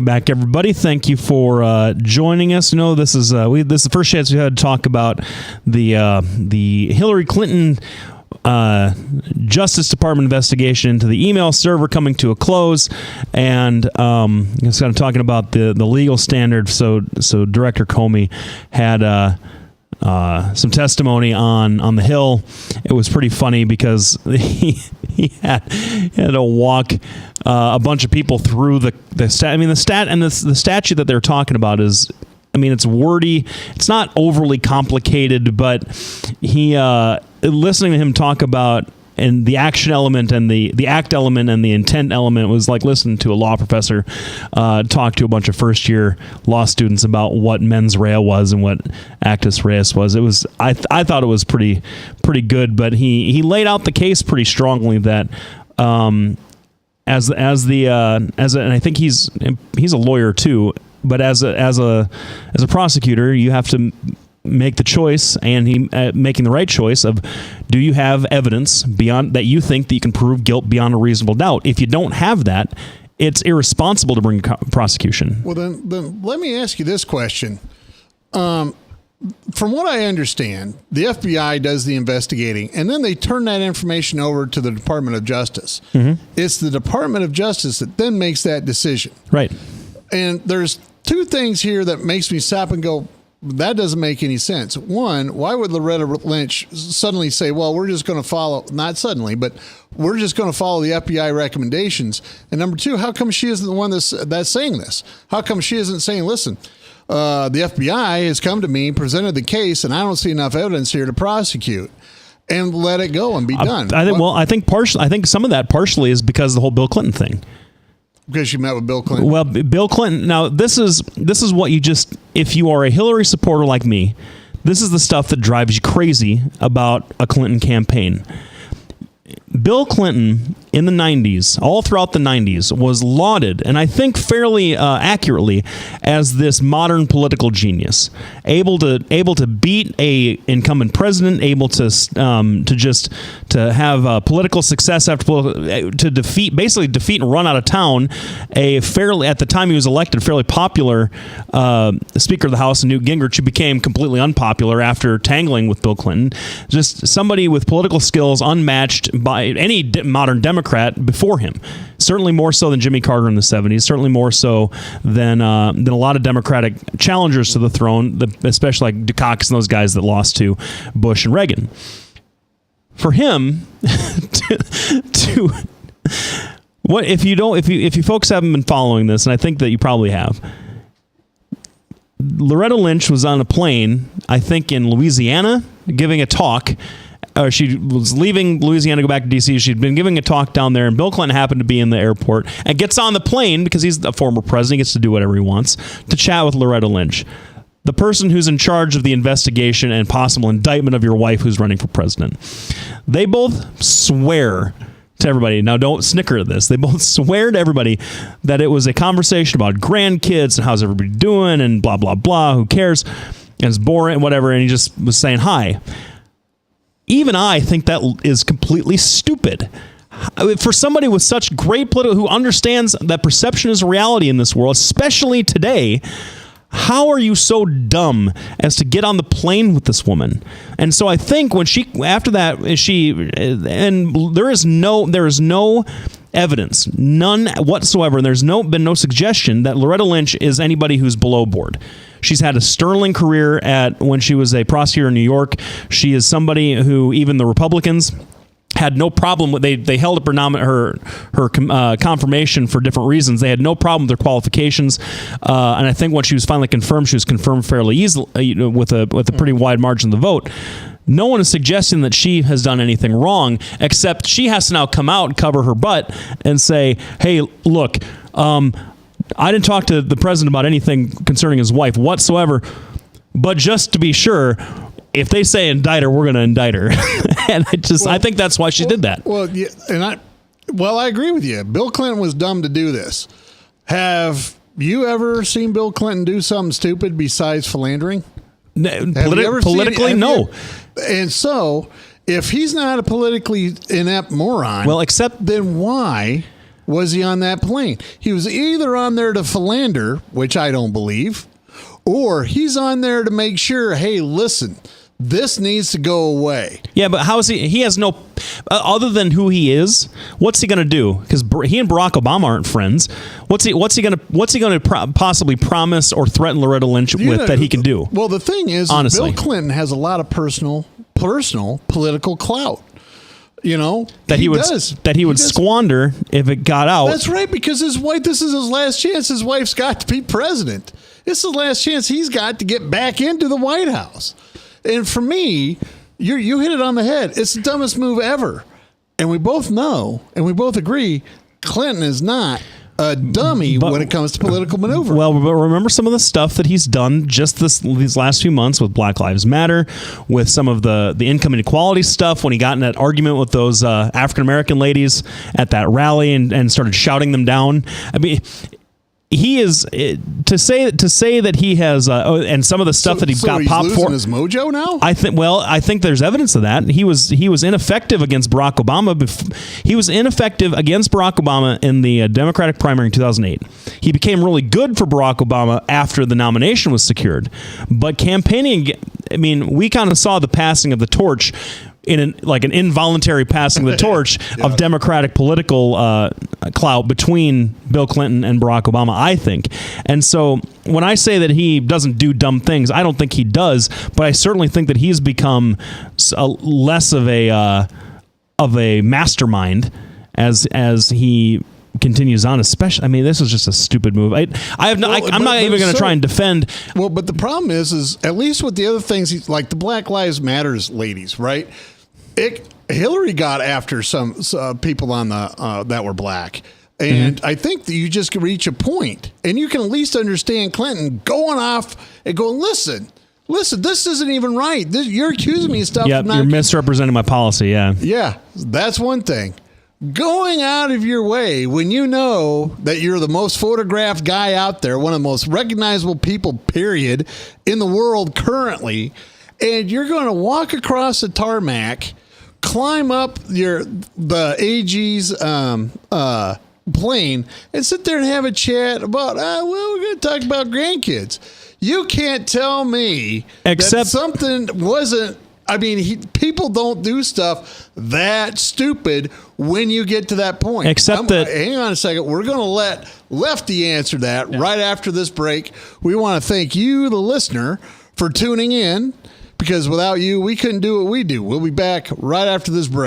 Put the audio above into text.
Welcome back, everybody. Thank you for joining us. This is this is the first chance we had to talk about the Hillary Clinton Justice Department investigation into the email server coming to a close, and it's kind of talking about the legal standard. So Director Comey had some testimony on the Hill. It was pretty funny because he had to walk a bunch of people through the statute that they're talking about is, it's wordy. It's not overly complicated, but listening to him talk about and the action element and the act element and the intent element was like listening to a law professor talk to a bunch of first-year law students about what mens rea was and what actus reus was. It was I thought it was pretty good, but he laid out the case pretty strongly that and I think he's a lawyer too, but as a prosecutor, you have to make the choice, and he making the right choice of, do you have evidence beyond that you think that you can prove guilt beyond a reasonable doubt? If you don't have that, it's irresponsible to bring prosecution. Well, then let me ask you this question. From what I understand, the FBI does the investigating, and then they turn that information over to the Department of Justice. Mm-hmm. It's the Department of Justice that then makes that decision. Right. And there's two things here that makes me stop and go, that doesn't make any sense. One, why would Loretta Lynch suddenly say, well, we're just going to follow, not suddenly, but we're just going to follow the FBI recommendations? And number two, how come she isn't the one that's saying this? How come she isn't saying, listen, the FBI has come to me, presented the case, and I don't see enough evidence here to prosecute, and let it go and be done? I think some of that partially is because of the whole Bill Clinton thing. Because you met with Bill Clinton. Well, Bill Clinton. Now, this is what you just. If you are a Hillary supporter like me, this is the stuff that drives you crazy about a Clinton campaign. Bill Clinton in the 90s, all throughout the 90s, was lauded, and I think fairly accurately, as this modern political genius, able to beat a incumbent president, able to have political success to defeat and run out of town at the time he was elected, fairly popular Speaker of the House, Newt Gingrich, who became completely unpopular after tangling with Bill Clinton. Just somebody with political skills unmatched by any modern Democrat before him. Certainly more so than Jimmy Carter in the 70s. Certainly more so than a lot of Democratic challengers to the throne, especially like Dukakis and those guys that lost to Bush and Reagan. For him what if you folks haven't been following this, and I think that you probably have. Loretta Lynch was on a plane, I think in Louisiana, giving a talk. She was leaving Louisiana to go back to D.C. She'd been giving a talk down there, and Bill Clinton happened to be in the airport and gets on the plane, because he's a former president, he gets to do whatever he wants, to chat with Loretta Lynch, the person who's in charge of the investigation and possible indictment of your wife who's running for president. They both swear to everybody. Now, don't snicker at this. They both swear to everybody that it was a conversation about grandkids and how's everybody doing and blah, blah, blah. Who cares? And it's boring, whatever. And he just was saying hi. Even I think that is completely stupid. For somebody with such great who understands that perception is a reality in this world, especially today, how are you so dumb as to get on the plane with this woman? And so I think there is no evidence, none whatsoever, and there's been no suggestion that Loretta Lynch is anybody who's below board. She's had a sterling career when she was a prosecutor in New York. She is somebody who even the Republicans had no problem with. They held up her confirmation for different reasons. They had no problem with her qualifications, and I think when she was finally confirmed, she was confirmed fairly easily, with a pretty wide margin of the vote. No one is suggesting that she has done anything wrong, except she has to now come out and cover her butt and say, "Hey, look, I didn't talk to the president about anything concerning his wife whatsoever, but just to be sure, if they say indict her, we're going to indict her." And I think that's why she did that. Well, yeah, I agree with you. Bill Clinton was dumb to do this. Have you ever seen Bill Clinton do something stupid besides philandering? Politically, no. And so, if he's not a politically inept moron, then why was he on that plane? He was either on there to philander, which I don't believe, or he's on there to make sure, hey, listen, this needs to go away. Yeah, but how is he? He has no, other than who he is. What's he going to do? Because he and Barack Obama aren't friends. What's he going to possibly promise or threaten Loretta Lynch with that he can do? Well, the thing is, honestly, Bill Clinton has a lot of personal political clout. You know, that he would squander if it got out. That's right, because his wife. This is his last chance. His wife's got to be president. This is the last chance he's got to get back into the White House. And for me, you hit it on the head. It's the dumbest move ever. And we both know, and we both agree, Clinton is not a dummy when it comes to political maneuver. Well, but remember some of the stuff that he's done just these last few months with Black Lives Matter, with some of the income inequality stuff when he got in that argument with those African-American ladies at that rally and started shouting them down. I mean, he is to say that he has and some of the stuff that he got popped losing for his mojo now. I think there's evidence of that. He was ineffective against Barack Obama. He was ineffective against Barack Obama in the Democratic primary in 2008. He became really good for Barack Obama after the nomination was secured. But campaigning, I mean, we kind of saw the passing of the torch in an involuntary passing the torch of Democratic political clout between Bill Clinton and Barack Obama, I think. And so when I say that he doesn't do dumb things, I don't think he does, but I certainly think that he's become less of a mastermind as he continues on, especially. I mean, this is just a stupid move. I'm not even going to try and defend. Well, but the problem is at least with the other things, like the Black Lives Matters ladies, right? Hillary got after some people on the that were black. And I think that you just can reach a point, and you can at least understand Clinton going off and going, listen, this isn't even right. You're accusing me of stuff. Yeah, you're misrepresenting my policy. Yeah. Yeah, that's one thing. Going out of your way when you know that you're the most photographed guy out there, one of the most recognizable people, period, in the world currently, and you're going to walk across the tarmac, climb up the AG's plane, and sit there and have a chat about, we're going to talk about grandkids. You can't tell me that something wasn't. I mean, people don't do stuff that stupid when you get to that point. Hang on a second. We're going to let Lefty answer that right after this break. We want to thank you, the listener, for tuning in, because without you, we couldn't do what we do. We'll be back right after this break.